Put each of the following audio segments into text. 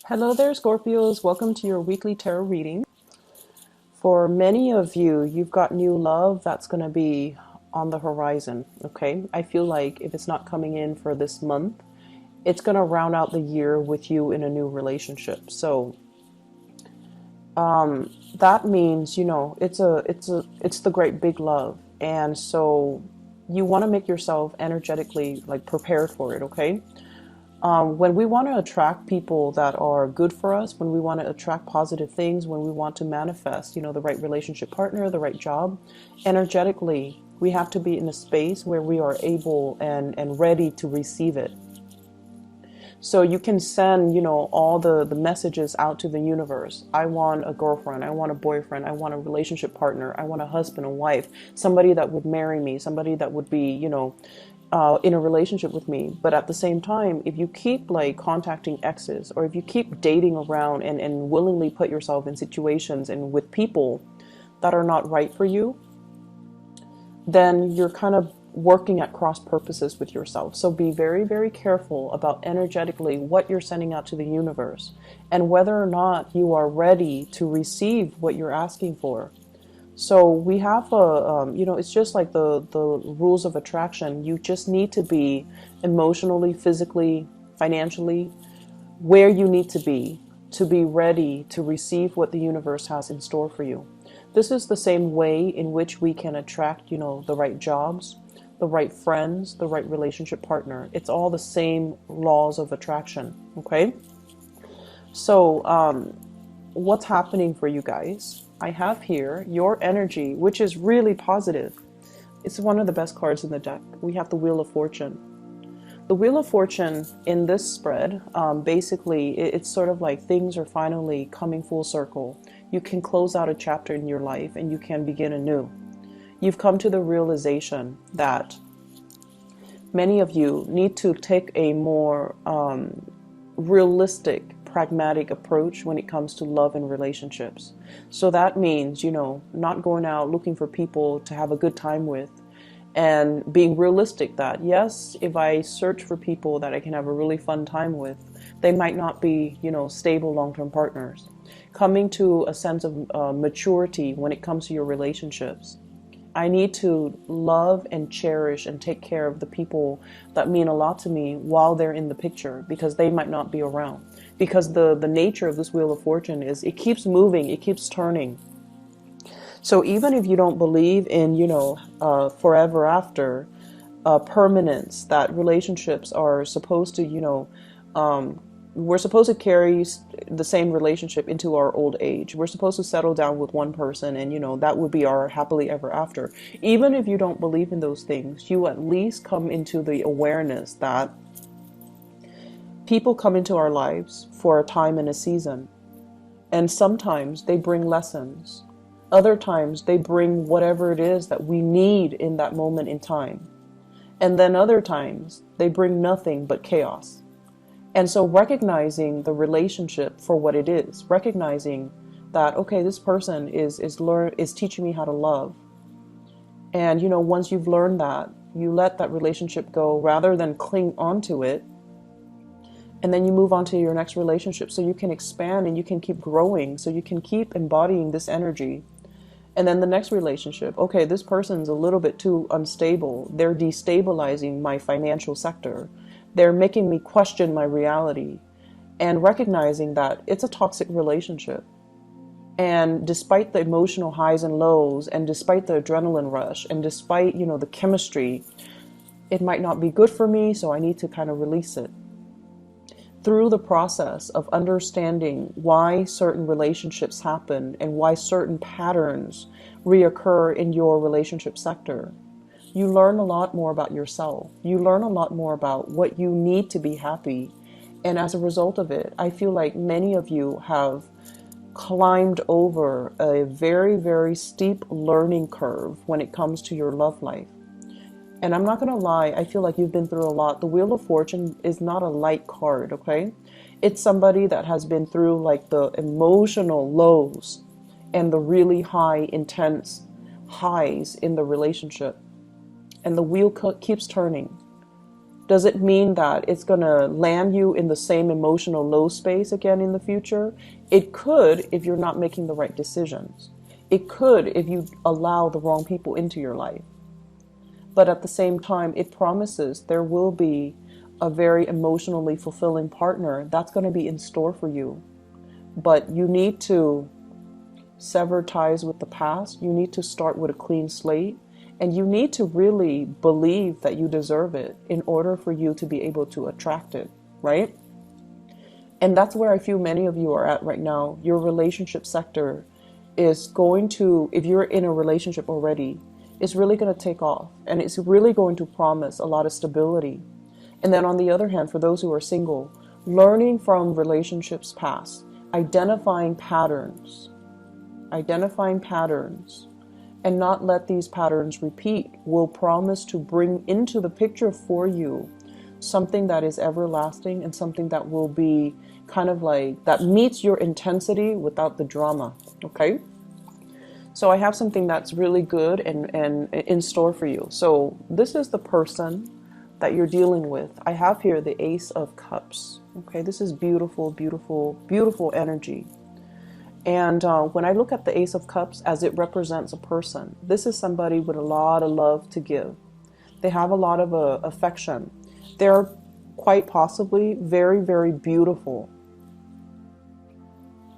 Hello there, Scorpios. Welcome to your weekly tarot reading. For many of you, you've got new love that's going to be on the horizon, okay? I feel like if it's not coming in for this month, it's going to round out the year with you in a new relationship. So, that means, it's the great big love. And so you want to make yourself energetically like prepared for it, okay? When we want to attract people that are good for us, when we want to attract positive things, when we want to manifest, the right relationship partner, the right job, energetically, we have to be in a space where we are able and ready to receive it. So you can send, all the messages out to the universe. I want a girlfriend. I want a boyfriend. I want a relationship partner. I want a husband, a wife, somebody that would marry me, somebody that would be, in a relationship with me. But at the same time, if you keep like contacting exes, or if you keep dating around and willingly put yourself in situations and with people that are not right for you, then you're kind of working at cross purposes with yourself. So be very, very careful about energetically what you're sending out to the universe and whether or not you are ready to receive what you're asking for. So we have it's just like the rules of attraction. You just need to be emotionally, physically, financially where you need to be ready to receive what the universe has in store for you. This is the same way in which we can attract, the right jobs, the right friends, the right relationship partner. It's all the same laws of attraction, okay? So, what's happening for you guys? I have here your energy, which is really positive. It's one of the best cards in the deck. We have the Wheel of Fortune. The Wheel of Fortune in this spread, basically, it's sort of like things are finally coming full circle. You can close out a chapter in your life and you can begin anew. You've come to the realization that many of you need to take a more realistic, pragmatic approach when it comes to love and relationships. So that means, not going out looking for people to have a good time with, and being realistic that, yes, if I search for people that I can have a really fun time with, they might not be, stable long-term partners. Coming to a sense of maturity when it comes to your relationships. I need to love and cherish and take care of the people that mean a lot to me while they're in the picture, because they might not be around. Because the nature of this Wheel of Fortune is it keeps moving, it keeps turning. So even if you don't believe in, forever after, permanence, that relationships are supposed to, we're supposed to carry the same relationship into our old age. We're supposed to settle down with one person and, that would be our happily ever after. Even if you don't believe in those things, you at least come into the awareness that people come into our lives for a time and a season. And sometimes they bring lessons. Other times they bring whatever it is that we need in that moment in time. And then other times they bring nothing but chaos. And so recognizing the relationship for what it is, recognizing that, okay, this person is teaching me how to love. And, once you've learned that, you let that relationship go rather than cling onto it. And then you move on to your next relationship so you can expand and you can keep growing, so you can keep embodying this energy. And then the next relationship, okay, this person's a little bit too unstable. They're destabilizing my financial sector. They're making me question my reality, and recognizing that it's a toxic relationship. And despite the emotional highs and lows, and despite the adrenaline rush, and despite, the chemistry, it might not be good for me, so I need to kind of release it. Through the process of understanding why certain relationships happen and why certain patterns reoccur in your relationship sector, you learn a lot more about yourself. You learn a lot more about what you need to be happy. And as a result of it, I feel like many of you have climbed over a very, very steep learning curve when it comes to your love life. And I'm not going to lie, I feel like you've been through a lot. The Wheel of Fortune is not a light card, okay? It's somebody that has been through like the emotional lows and the really high, intense highs in the relationship. And the wheel keeps turning. Does it mean that it's going to land you in the same emotional low space again in the future? It could if you're not making the right decisions. It could if you allow the wrong people into your life. But at the same time, it promises there will be a very emotionally fulfilling partner that's going to be in store for you. But you need to sever ties with the past. You need to start with a clean slate. And you need to really believe that you deserve it in order for you to be able to attract it, right? And that's where I feel many of you are at right now. Your relationship sector is going to, if you're in a relationship already, it's really going to take off. And it's really going to promise a lot of stability. And then on the other hand, for those who are single, learning from relationships past, identifying patterns, and not let these patterns repeat will promise to bring into the picture for you something that is everlasting and something that will be kind of like, that meets your intensity without the drama, okay? So I have something that's really good and in store for you. So this is the person that you're dealing with. I have here the Ace of Cups, okay? This is beautiful, beautiful, beautiful energy. And when I look at the Ace of Cups as it represents a person, this is somebody with a lot of love to give. They have a lot of affection. They're quite possibly very, very beautiful.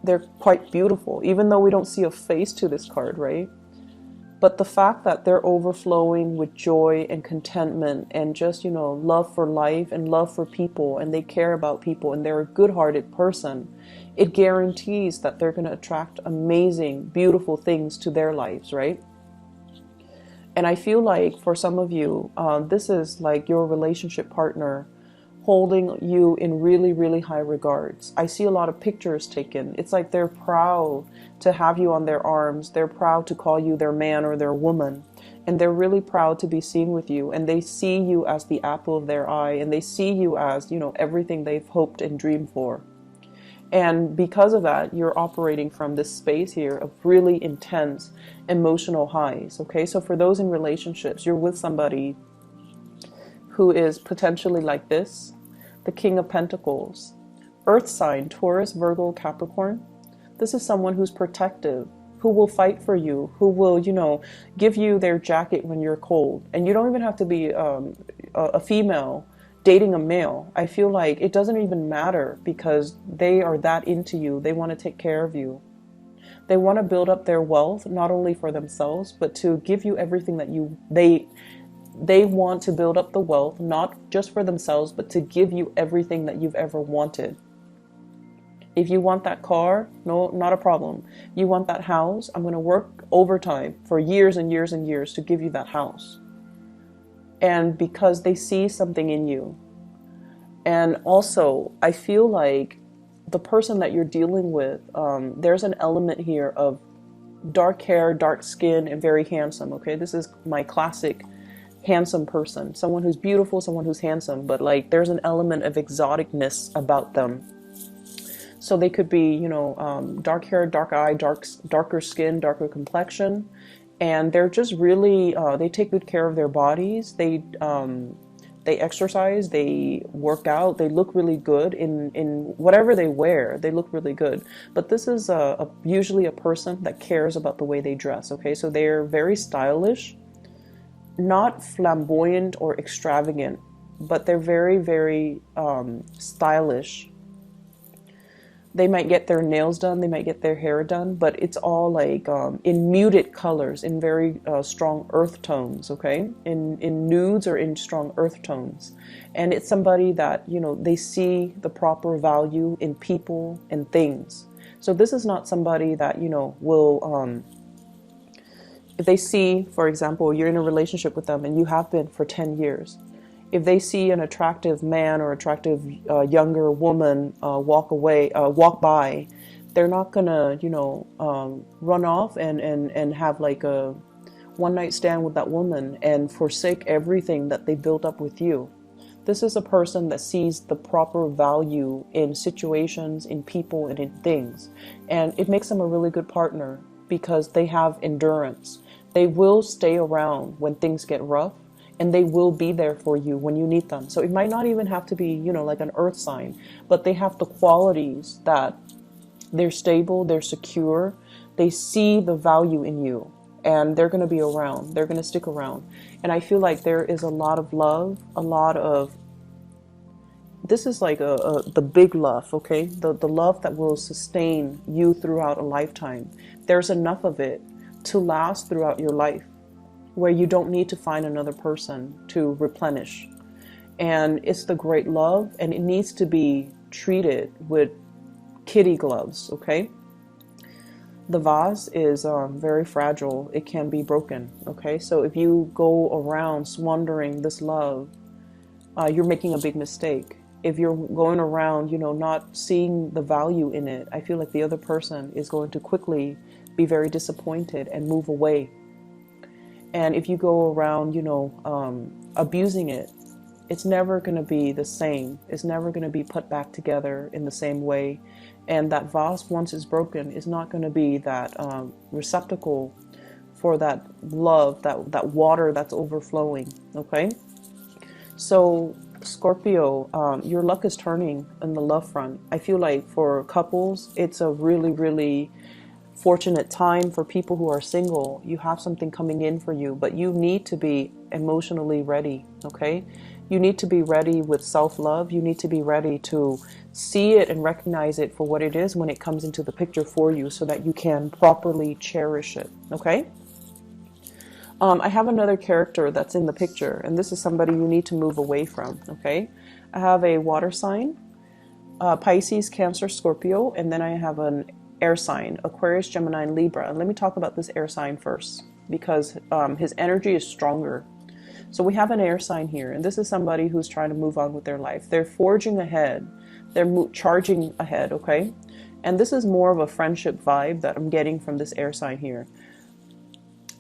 They're quite beautiful, even though we don't see a face to this card, right? But the fact that they're overflowing with joy and contentment and just, you know, love for life and love for people, and they care about people, and they're a good-hearted person, it guarantees that they're going to attract amazing, beautiful things to their lives, right? And I feel like for some of you, this is like your relationship partner holding you in really, really high regards. I see a lot of pictures taken. It's like they're proud to have you on their arms. They're proud to call you their man or their woman. And they're really proud to be seen with you. And they see you as the apple of their eye. And they see you as, you know, everything they've hoped and dreamed for. And because of that, you're operating from this space here of really intense emotional highs. Okay, so for those in relationships, you're with somebody who is potentially like this, the King of Pentacles, Earth sign, Taurus, Virgo, Capricorn. This is someone who's protective, who will fight for you, who will, you know, give you their jacket when you're cold. And you don't even have to be a female dating a male. I feel like it doesn't even matter because they are that into you. They want to take care of you. They want to build up their wealth, not only for themselves, but to give you everything that they want to build up the wealth, not just for themselves, but to give you everything that you've ever wanted. If you want that car, no, not a problem. You want that house, I'm going to work overtime for years and years and years to give you that house. And because they see something in you. And also, I feel like the person that you're dealing with, there's an element here of dark hair, dark skin, and very handsome, okay? This is my classic handsome person, someone who's beautiful, someone who's handsome, but like there's an element of exoticness about them. So they could be, you know, dark hair, dark eye, darker skin, darker complexion, and they're just really, they take good care of their bodies. They exercise, they work out, they look really good in whatever they wear. They look really good. But this is usually a person that cares about the way they dress. Okay, so they're very stylish. Not flamboyant or extravagant, but they're very, very stylish. They might get their nails done, they might get their hair done, but it's all like in muted colors, in very strong earth tones, okay? In nudes or in strong earth tones. And it's somebody that, you know, they see the proper value in people and things. So this is not somebody that, you know, will... if they see, for example, you're in a relationship with them and you have been for 10 years, if they see an attractive man or attractive younger woman walk by, they're not gonna, you know, run off and have like a one-night stand with that woman and forsake everything that they built up with you. This is a person that sees the proper value in situations, in people, and in things. And it makes them a really good partner because they have endurance. They will stay around when things get rough, and they will be there for you when you need them. So it might not even have to be, you know, like an earth sign, but they have the qualities that they're stable, they're secure, they see the value in you, and they're going to be around. They're going to stick around. And I feel like there is a lot of love, a lot of, this is like the big love, okay? The love that will sustain you throughout a lifetime. There's enough of it to last throughout your life, where you don't need to find another person to replenish. And it's the great love, and it needs to be treated with kitty gloves, okay? The vase is very fragile. It can be broken, okay? So if you go around squandering this love, you're making a big mistake. If you're going around, you know, not seeing the value in it, I feel like the other person is going to quickly be very disappointed and move away. And if you go around, you know, abusing it, it's never going to be the same. It's never going to be put back together in the same way. And that vase, once it's broken, is not going to be that receptacle for that love, that water that's overflowing, okay? So Scorpio, your luck is turning in the love front. I feel like for couples, it's a really, really fortunate time. For people who are single, you have something coming in for you, but you need to be emotionally ready, okay? You need to be ready with self-love. You need to be ready to see it and recognize it for what it is when it comes into the picture for you, so that you can properly cherish it, okay? I have another character that's in the picture, and this is somebody you need to move away from, okay? I have a water sign, Pisces, Cancer, Scorpio, and then I have an air sign, Aquarius, Gemini, and Libra. And let me talk about this air sign first, because his energy is stronger. So we have an air sign here, and this is somebody who's trying to move on with their life. They're forging ahead. They're charging ahead, okay? And this is more of a friendship vibe that I'm getting from this air sign here.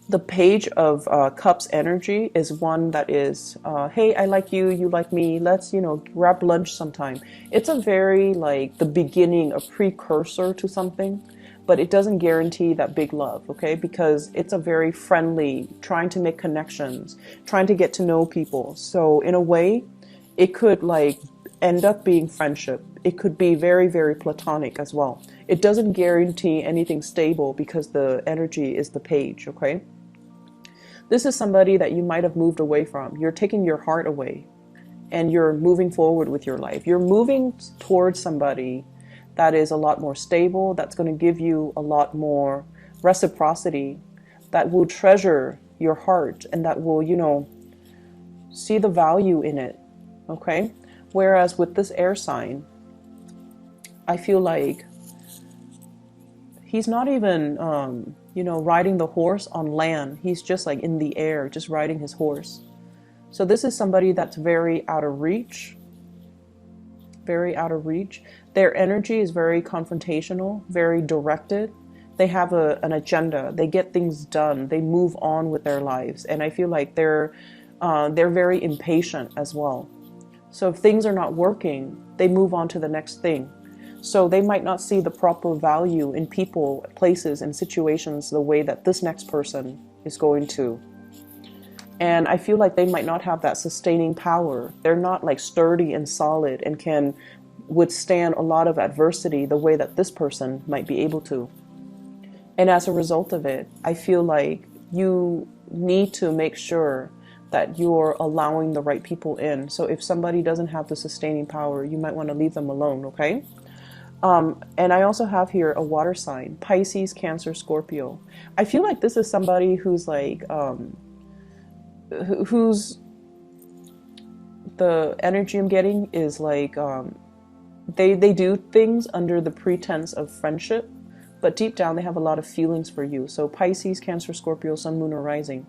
The Page of Cups energy is one that is, hey, I like you, you like me, let's, you know, grab lunch sometime. It's a very, like, the beginning, a precursor to something, but it doesn't guarantee that big love, okay? Because it's a very friendly, trying to make connections, trying to get to know people. So in a way, it could, like, end up being friendship. It could be very, very platonic as well. It doesn't guarantee anything stable because the energy is the Page, okay? This is somebody that you might have moved away from. You're taking your heart away and you're moving forward with your life. You're moving towards somebody that is a lot more stable, that's going to give you a lot more reciprocity, that will treasure your heart, and that will, you know, see the value in it, okay? Whereas with this air sign, I feel like he's not even, you know, riding the horse on land. He's just like in the air, just riding his horse. So this is somebody that's very out of reach, very out of reach. Their energy is very confrontational, very directed. They have an agenda. They get things done. They move on with their lives. And I feel like they're very impatient as well. So if things are not working, they move on to the next thing. So they might not see the proper value in people, places, and situations the way that this next person is going to. And I feel like they might not have that sustaining power. They're not like sturdy and solid and can withstand a lot of adversity the way that this person might be able to. And as a result of it, I feel like you need to make sure that you're allowing the right people in. So if somebody doesn't have the sustaining power, you might want to leave them alone, okay? And I also have here a water sign, Pisces, Cancer, Scorpio. I feel like this is somebody who's like, who's, the energy I'm getting is like, they do things under the pretense of friendship, but deep down they have a lot of feelings for you. So Pisces, Cancer, Scorpio, Sun, Moon, or Rising.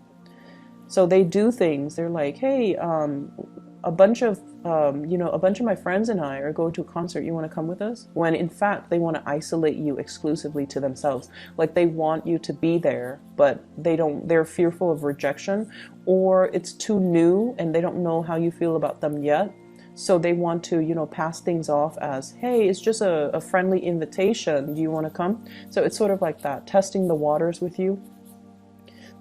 So they do things. They're like, hey, a bunch of my friends and I are going to a concert. You want to come with us? When in fact, they want to isolate you exclusively to themselves. Like they want you to be there, but they're fearful of rejection, or it's too new and they don't know how you feel about them yet. So they want to, you know, pass things off as, hey, it's just a friendly invitation. Do you want to come? So it's sort of like that, testing the waters with you.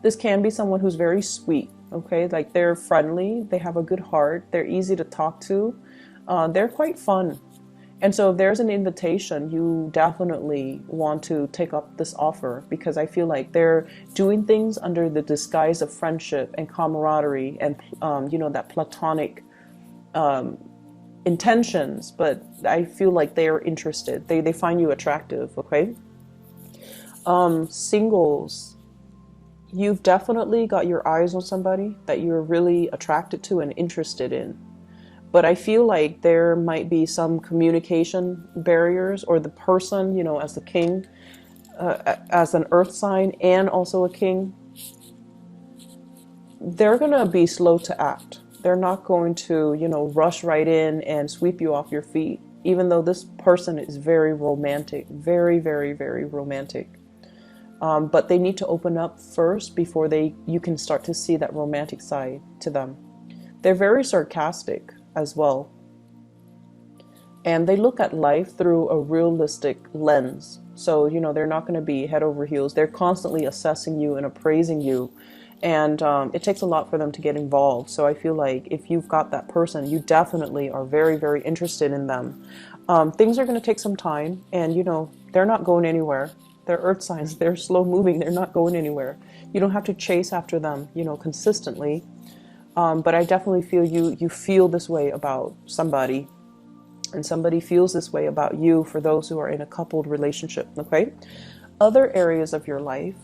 This can be someone who's very sweet, okay? Like they're friendly, they have a good heart, they're easy to talk to, they're quite fun. And so if there's an invitation, you definitely want to take up this offer, because I feel like they're doing things under the disguise of friendship and camaraderie and, you know, that platonic intentions, but I feel like they are interested. They find you attractive, okay? Singles, you've definitely got your eyes on somebody that you're really attracted to and interested in. But I feel like there might be some communication barriers, or the person, you know, as the king, as an earth sign and also a king, they're going to be slow to act. They're not going to, you know, rush right in and sweep you off your feet, even though this person is very romantic, very, very, very romantic. But they need to open up first before you can start to see that romantic side to them. They're very sarcastic as well. And they look at life through a realistic lens. So, you know, they're not going to be head over heels. They're constantly assessing you and appraising you. And it takes a lot for them to get involved. So I feel like if you've got that person, you definitely are very, very interested in them. Things are going to take some time, and, you know, they're not going anywhere. They're earth signs. They're slow moving. They're not going anywhere. You don't have to chase after them, you know, consistently. But I definitely feel you feel this way about somebody, and somebody feels this way about you, for those who are in a coupled relationship, okay? Other areas of your life,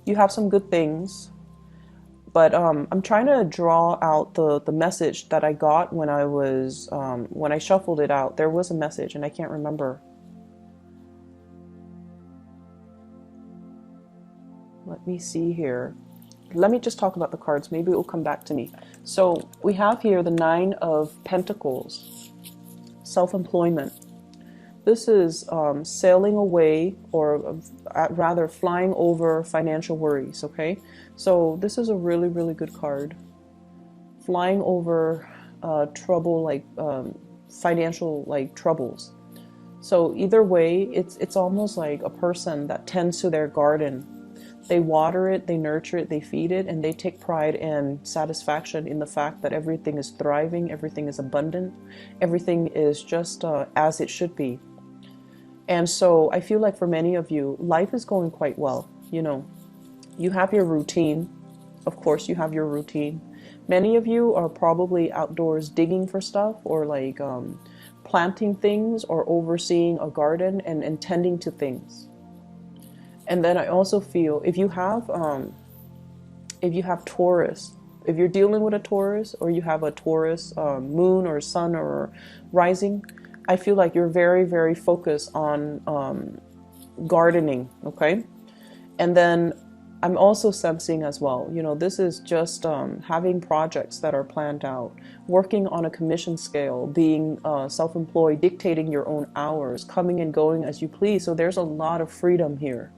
you have some good things, but I'm trying to draw out the message that I got when when I shuffled it out. There was a message, and I can't remember. Let me see here. Let me just talk about the cards. Maybe it will come back to me. So we have here the Nine of Pentacles, self-employment. This is sailing away, or rather flying over financial worries, okay? So this is a really, really good card. Flying over trouble, like financial like troubles. So either way, it's almost like a person that tends to their garden. They water it, they nurture it, they feed it, and they take pride and satisfaction in the fact that everything is thriving, everything is abundant, everything is just as it should be. And so I feel like for many of you, life is going quite well. You know, you have your routine. Of course, you have your routine. Many of you are probably outdoors digging for stuff, or like planting things, or overseeing a garden and tending to things. And then I also feel if you have Taurus, if you're dealing with a Taurus, or you have a Taurus moon or sun or rising, I feel like you're very, very focused on gardening, okay? And then I'm also sensing as well, you know, this is just having projects that are planned out, working on a commission scale, being self-employed, dictating your own hours, coming and going as you please. So there's a lot of freedom here.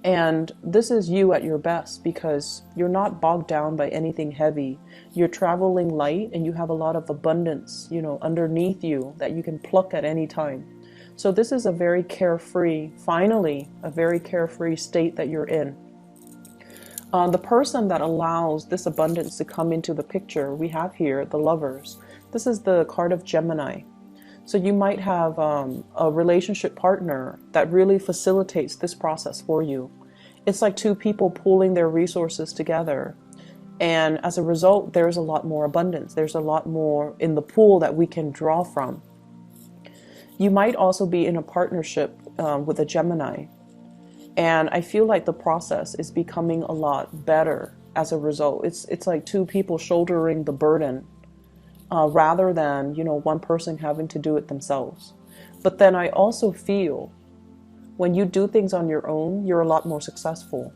And this is you at your best, because you're not bogged down by anything heavy. You're traveling light, and you have a lot of abundance, you know, underneath you that you can pluck at any time. So this is a very carefree, finally, a very carefree state that you're in. The person that allows this abundance to come into the picture, we have here the Lovers. This is the card of Gemini. So you might have a relationship partner that really facilitates this process for you. It's like two people pooling their resources together. And as a result, there's a lot more abundance. There's a lot more in the pool that we can draw from. You might also be in a partnership with a Gemini. And I feel like the process is becoming a lot better as a result. It's like two people shouldering the burden. Rather than, you know, one person having to do it themselves. But then I also feel when you do things on your own, you're a lot more successful.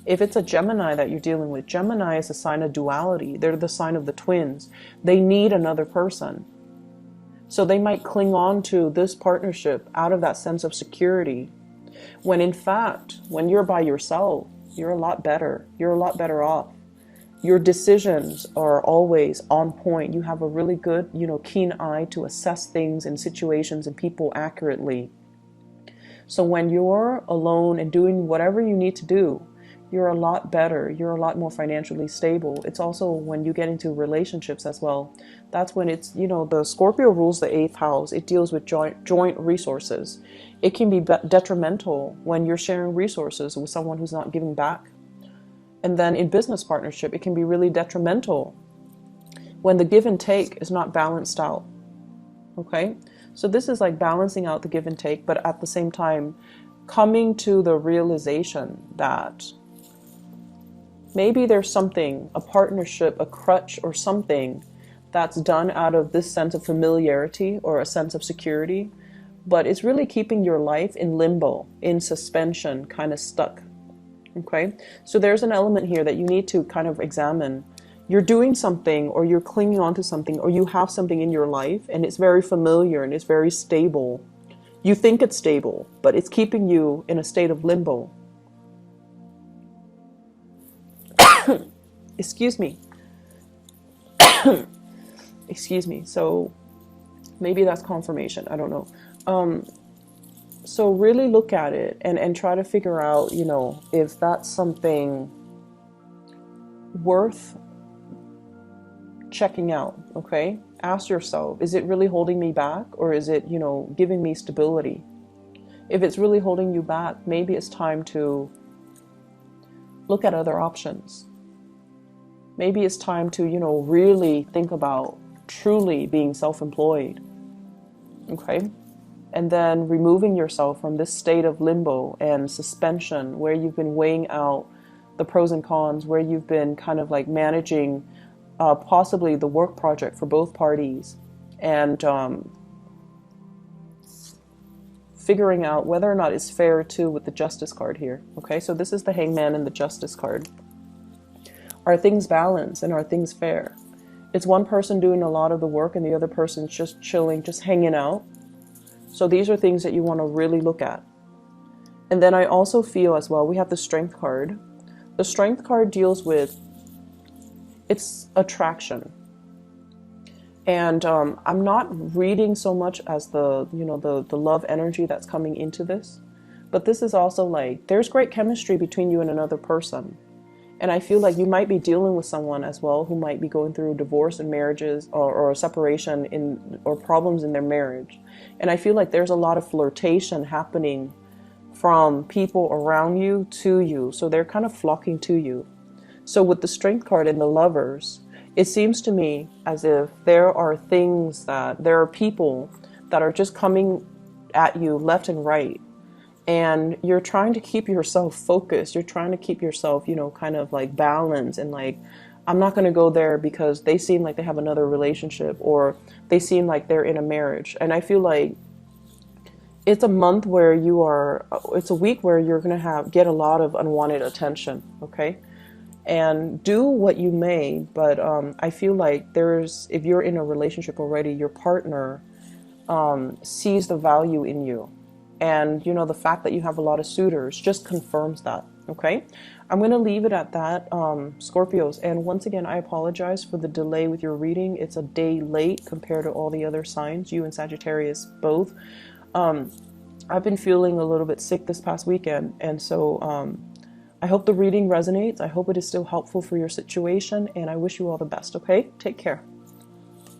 If it's a Gemini that you're dealing with, Gemini is a sign of duality. They're the sign of the twins. They need another person. So they might cling on to this partnership out of that sense of security. When in fact, when you're by yourself, you're a lot better. You're a lot better off. Your decisions are always on point. You have a really good, you know, keen eye to assess things and situations and people accurately. So when you're alone and doing whatever you need to do, You're a lot better. You're a lot more financially stable. It's also when you get into relationships as well. That's when it's, the Scorpio rules the eighth house. It deals with joint resources. It can be detrimental when you're sharing resources with someone who's not giving back. And then in business partnership, it can be really detrimental when the give and take is not balanced out. Okay? So this is like balancing out the give and take, but at the same time, coming to the realization that maybe there's something, a partnership, a crutch or something that's done out of this sense of familiarity or a sense of security, but it's really keeping your life in limbo, in suspension, kind of stuck. Okay? So there's an element here that you need to kind of examine. You're doing something, or you're clinging on to something, or you have something in your life and it's very familiar and it's very stable. You think it's stable, but it's keeping you in a state of limbo. Excuse me. Excuse me. So maybe that's confirmation. I don't know. So really look at it and try to figure out, if that's something worth checking out. Okay? Ask yourself, is it really holding me back, or is it, giving me stability? If it's really holding you back, maybe it's time to look at other options. Maybe it's time to, really think about truly being self-employed. Okay? And then removing yourself from this state of limbo and suspension where you've been weighing out the pros and cons, where you've been kind of like managing possibly the work project for both parties, and figuring out whether or not it's fair too with the Justice card here. Okay, so this is the Hangman and the Justice card. Are things balanced and are things fair? It's one person doing a lot of the work and the other person's just chilling, just hanging out. So these are things that you want to really look at. And then I also feel as well, we have the Strength card. The Strength card deals with, it's attraction. And I'm not reading so much as the love energy that's coming into this. But this is also like, there's great chemistry between you and another person. And I feel like you might be dealing with someone as well who might be going through divorce and marriages, or a separation or problems in their marriage. And I feel like there's a lot of flirtation happening from people around you to you. So they're kind of flocking to you. So with the Strength card and the Lovers, it seems to me as if there are people that are just coming at you left and right. And you're trying to keep yourself focused. You're trying to keep yourself, kind of like balanced, and like, I'm not going to go there because they seem like they have another relationship, or they seem like they're in a marriage. And I feel like it's a month where it's a week where you're going to get a lot of unwanted attention. Okay. And do what you may, but I feel like if you're in a relationship already, your partner sees the value in you. And, the fact that you have a lot of suitors just confirms that, okay? I'm going to leave it at that, Scorpios. And once again, I apologize for the delay with your reading. It's a day late compared to all the other signs, you and Sagittarius both. I've been feeling a little bit sick this past weekend. And so I hope the reading resonates. I hope it is still helpful for your situation. And I wish you all the best, okay? Take care.